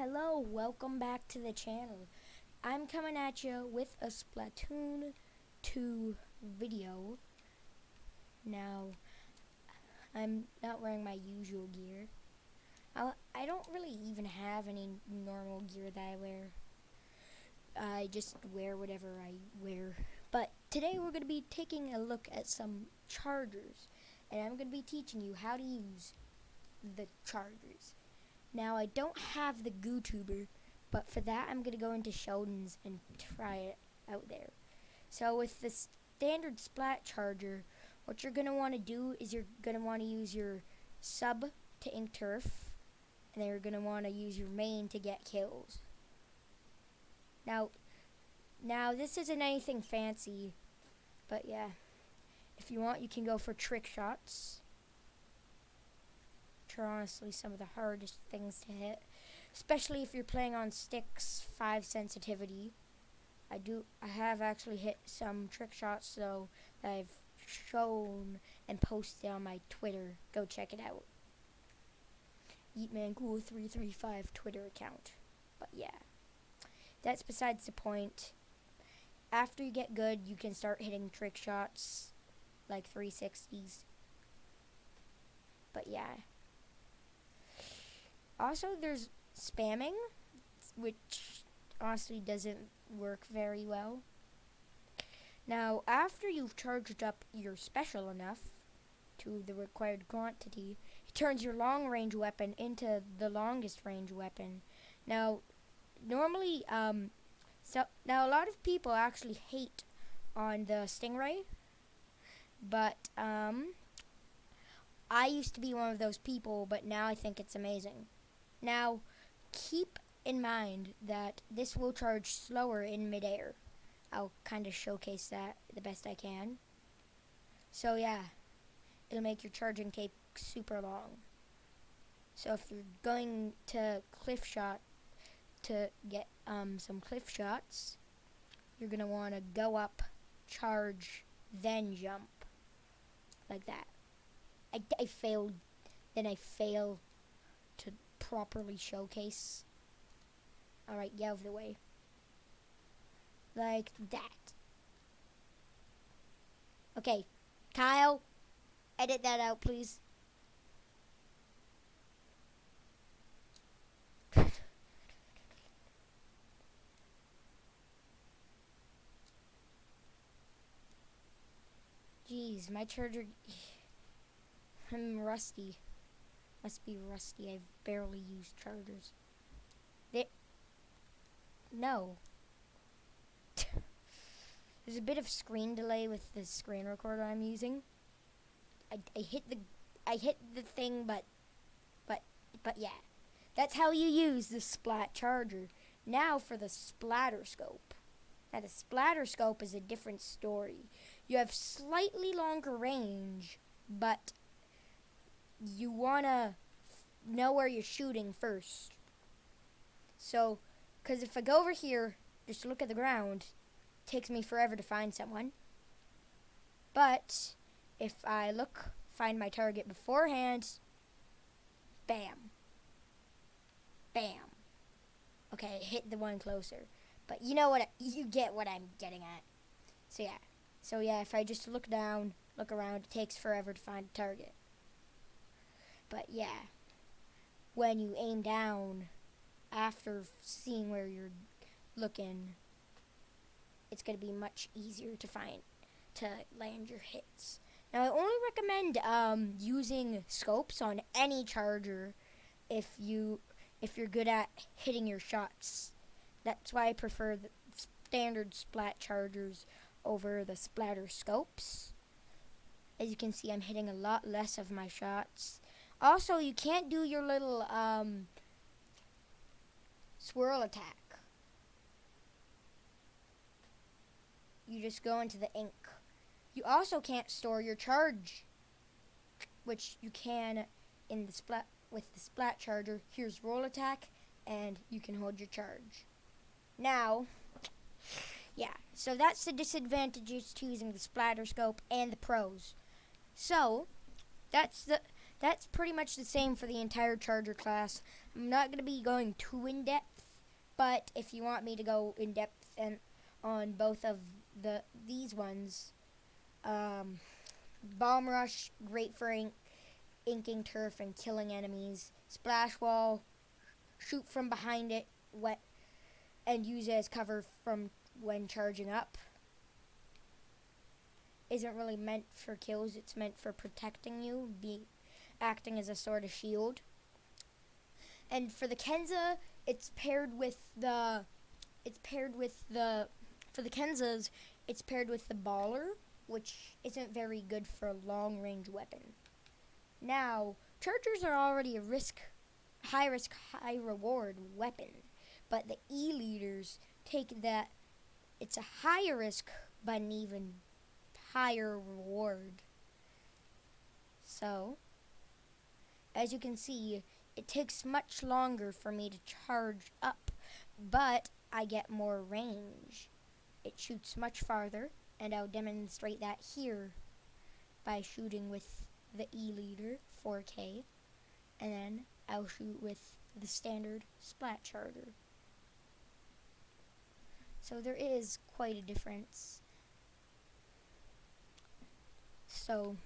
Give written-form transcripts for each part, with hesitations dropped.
Hello, welcome back to the channel. I'm coming at you with a Splatoon 2 video. Now, I'm not wearing my usual gear. I don't really even have any normal gear that I wear. I just wear whatever I wear. But today we're going to be taking a look at some chargers. And I'm going to be teaching you how to use the chargers. Now, I don't have the GooTuber, but for that, I'm going to go into Sheldon's and try it out there. So, with the standard Splat charger, what you're going to want to do is you're going to want to use your sub to ink turf, and then you're going to want to use your main to get kills. Now, this isn't anything fancy, but yeah. If you want, you can go for trick shots. Are honestly some of the hardest things to hit, especially if you're playing on sticks 5 sensitivity. I have actually hit some trick shots though that I've shown and posted on my Twitter. Go check it out. EatManCool335 Twitter account. But yeah, that's besides the point. After you get good, you can start hitting trick shots like 360s. But yeah. Also, there's spamming, which honestly doesn't work very well. Now, after you've charged up your special enough to the required quantity, it turns your long-range weapon into the longest-range weapon. Now, normally, now a lot of people actually hate on the Stingray, but I used to be one of those people, but now I think it's amazing. Now, keep in mind that this will charge slower in midair. I'll kind of showcase that the best I can. So yeah, it'll make your charging take super long. So if you're going to cliff shot to get some cliff shots, you're going to want to go up, charge, then jump. Like that. I failed, then I fail to properly showcase. Alright, get out of the way. Like that. Okay, Kyle, edit that out, please. Jeez, my charger... I'm rusty. Must be rusty. I've barely used chargers. No. There's a bit of screen delay with the screen recorder I'm using. I hit the thing, but yeah. That's how you use the Splat charger. Now for the Splatter Scope. Now the Splatter Scope is a different story. You have slightly longer range, but you want to know where you're shooting first. So, because if I go over here, just look at the ground, it takes me forever to find someone. But, if I find my target beforehand, bam. Bam. Okay, hit the one closer. But you know what, you get what I'm getting at. So yeah, if I just look down, look around, it takes forever to find a target. But yeah, when you aim down after seeing where you're looking, it's going to be much easier to land your hits. Now, I only recommend using scopes on any charger if you're good at hitting your shots. That's why I prefer the standard Splat chargers over the Splatter Scopes. As you can see, I'm hitting a lot less of my shots. Also, you can't do your little swirl attack. You just go into the ink. You also can't store your charge, which you can in the Splat with the Splat charger. Here's roll attack, and you can hold your charge. Now, yeah, so that's the disadvantages to using the Splatter Scope and the pros. So, that's pretty much the same for the entire charger class. I'm not going to be going too in depth, but if you want me to go in depth and on both of these ones, Bomb Rush, great for inking turf and killing enemies. Splash Wall, shoot from behind it, and use it as cover from when charging up. Isn't really meant for kills, it's meant for protecting you, acting as a sort of shield. And for the Kenza, for the Kenzas, it's paired with the Baller, which isn't very good for a long range weapon. Now, chargers are already a high risk, high reward weapon, but the E-leaders take that it's a higher risk, but an even higher reward. So, as you can see, it takes much longer for me to charge up, but I get more range. It shoots much farther, and I'll demonstrate that here by shooting with the E-leader 4K, and then I'll shoot with the standard Splat charger. So there is quite a difference. So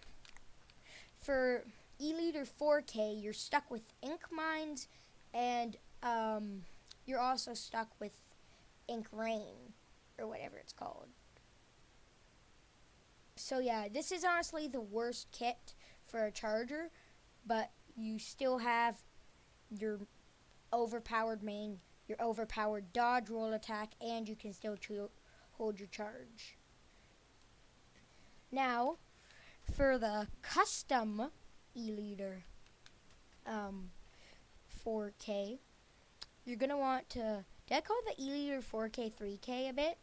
for E-leader 4K, you're stuck with ink mines, and you're also stuck with ink rain, or whatever it's called. So yeah, this is honestly the worst kit for a charger, but you still have your overpowered main, your overpowered dodge roll attack, and you can still hold your charge. Now, for the custom E-leader 4K, you're going to want to... Did I call the E-leader 4K 3K a bit?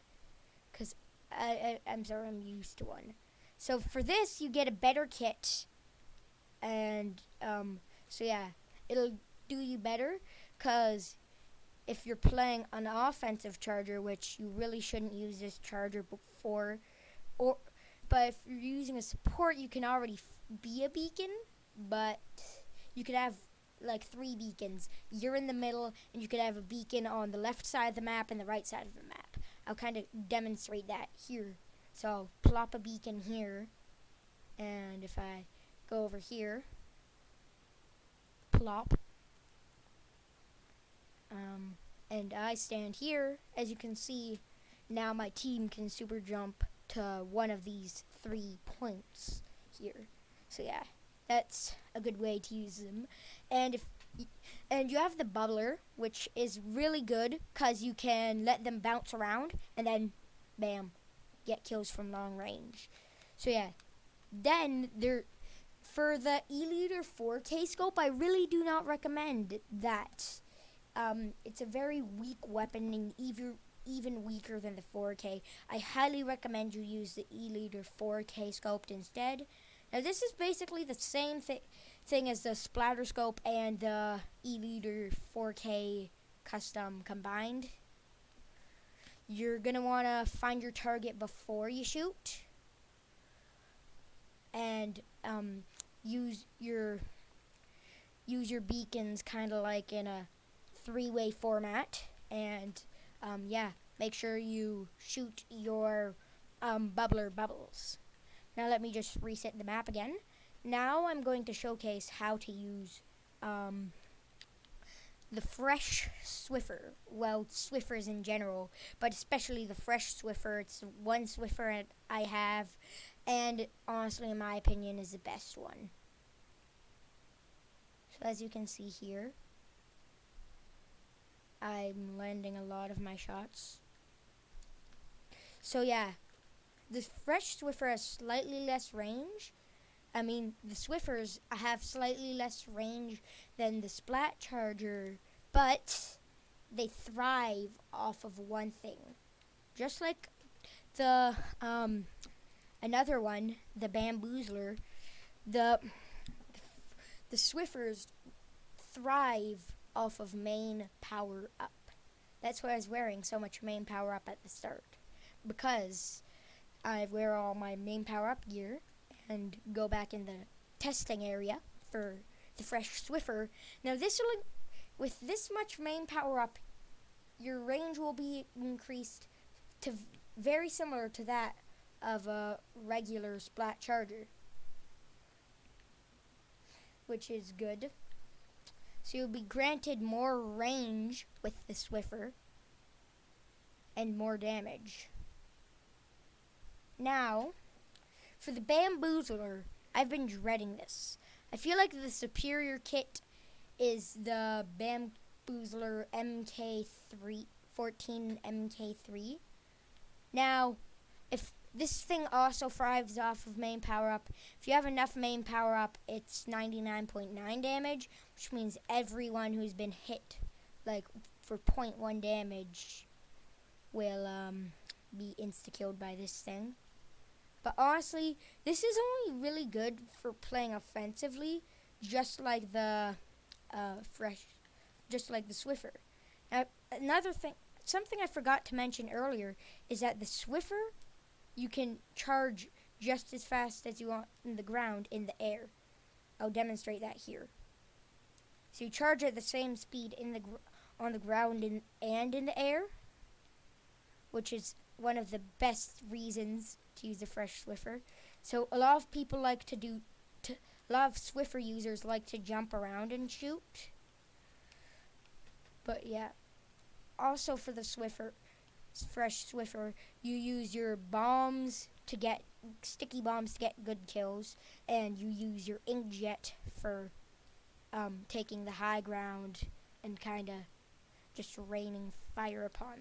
Because I'm sorry, I'm used to one. So for this, you get a better kit. And so yeah, it'll do you better. Because if you're playing an offensive charger, which you really shouldn't use this charger before, but if you're using a support, you can already be a beacon, but you could have like 3 beacons. You're in the middle, and you could have a beacon on the left side of the map and the right side of the map. I'll kind of demonstrate that here. So I'll plop a beacon here, and if I go over here, plop, and I stand here, as you can see, now my team can super jump to one of these 3 points here. So yeah, that's a good way to use them. And you have the bubbler, which is really good because you can let them bounce around and then bam, get kills from long range. So yeah, then for the E-leader 4K scope, I really do not recommend that. It's a very weak weapon and even weaker than the 4K. I highly recommend you use the E-leader 4K scope instead. Now this is basically the same thing as the Splatter Scope and the E-leader 4K custom combined. You're going to want to find your target before you shoot, and use your beacons kind of like in a 3-way format, and yeah, make sure you shoot your bubbler bubbles. Now let me just reset the map again. Now I'm going to showcase how to use the fresh Swiffer. Well, Swiffers in general, but especially the fresh Swiffer. It's one Swiffer I have, and honestly, in my opinion, is the best one. So as you can see here, I'm landing a lot of my shots. So yeah, the fresh Swiffer has slightly less range. I mean, the Swiffers have slightly less range than the Splat charger, but they thrive off of one thing. Just like the another one, the Bamboozler, the Swiffers thrive off of main power up. That's why I was wearing so much main power up at the start, because I wear all my main power up gear and go back in the testing area, for the Fresh Swiffer. Now this will, with this much main power up, your range will be increased to very similar to that of a regular Splat charger, which is good. So you'll be granted more range with the Swiffer and more damage. Now, for the Bamboozler, I've been dreading this. I feel like the superior kit is the Bamboozler Mk3, 14 Mk3. Now, if this thing also thrives off of main power up, if you have enough main power up, it's 99.9 damage, which means everyone who's been hit, like, for 0.1 damage will be insta-killed by this thing. But honestly, this is only really good for playing offensively, just like the Swiffer. Now, another thing, something I forgot to mention earlier, is that the Swiffer, you can charge just as fast as you want in the ground in the air. I'll demonstrate that here. So you charge at the same speed on the ground and in the air, which is one of the best reasons to use the Fresh Swiffer. So a lot of people like a lot of Swiffer users like to jump around and shoot. But yeah, also for the Fresh Swiffer, you use your bombs to get sticky bombs to get good kills, and you use your inkjet for taking the high ground and kind of just raining fire upon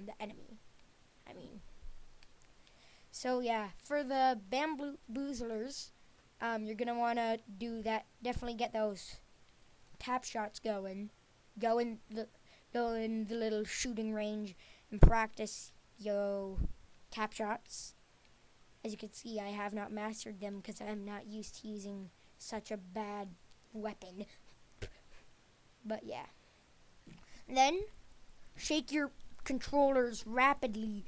the enemy. So yeah, for the Bamboozlers, you're gonna want to do that. Definitely get those tap shots going. Go in the little shooting range and practice your tap shots. As you can see, I have not mastered them because I'm not used to using such a bad weapon. But yeah. And then shake your controllers rapidly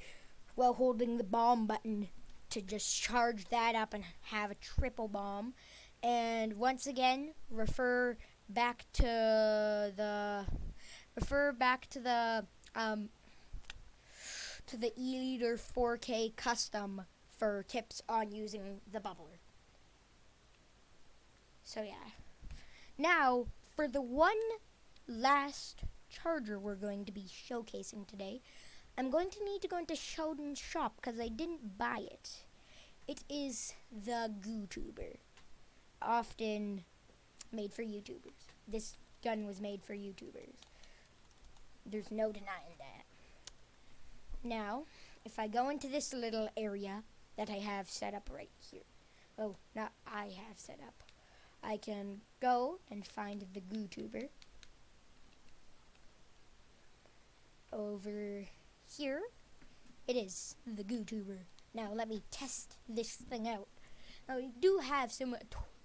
while holding the bomb button to just charge that up and have a triple bomb. And once again, refer back to the E-Leader 4K custom for tips on using the bubbler. So yeah. Now, for the one last charger we're going to be showcasing today, I'm going to need to go into Sheldon's shop because I didn't buy it. It is the GooTuber, often made for YouTubers. This gun was made for YouTubers. There's no denying that. Now, if I go into this little area that I have set up right here, oh, not I have set up, I can go and find the GooTuber. Over here, it is the GooTuber. Now let me test this thing out. Now we do have some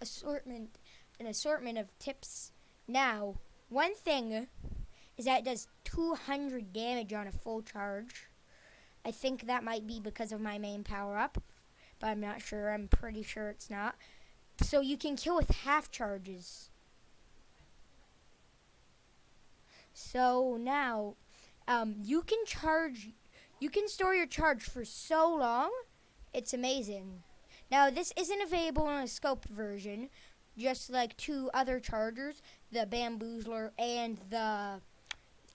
assortment of tips. Now, one thing is that it does 200 damage on a full charge. I think that might be because of my main power up, but I'm not sure. I'm pretty sure it's not. So you can kill with half charges. So now, you can store your charge for so long, it's amazing. Now, this isn't available in a scoped version, just like two other chargers, the Bamboozler and the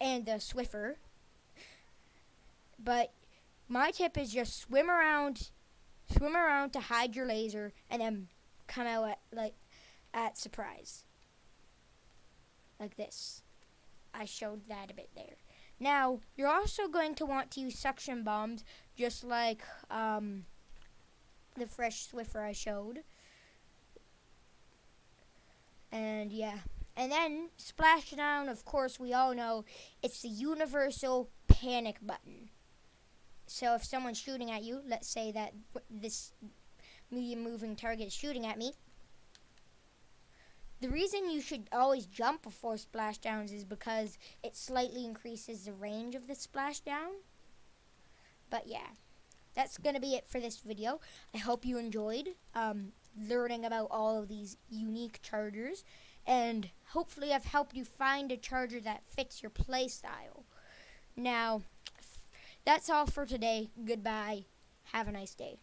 Swiffer. But my tip is just swim around to hide your laser, and then come out at surprise, like this. I showed that a bit there. Now, you're also going to want to use suction bombs, just like the Fresh Swiffer I showed. And yeah. And then, Splashdown, of course, we all know, it's the universal panic button. So if someone's shooting at you, let's say that this medium moving target is shooting at me, the reason you should always jump before splashdowns is because it slightly increases the range of the splashdown. But yeah, that's going to be it for this video. I hope you enjoyed. learning about all of these unique chargers, and hopefully I've helped you find a charger that fits your playstyle. Now, that's all for today. Goodbye. Have a nice day.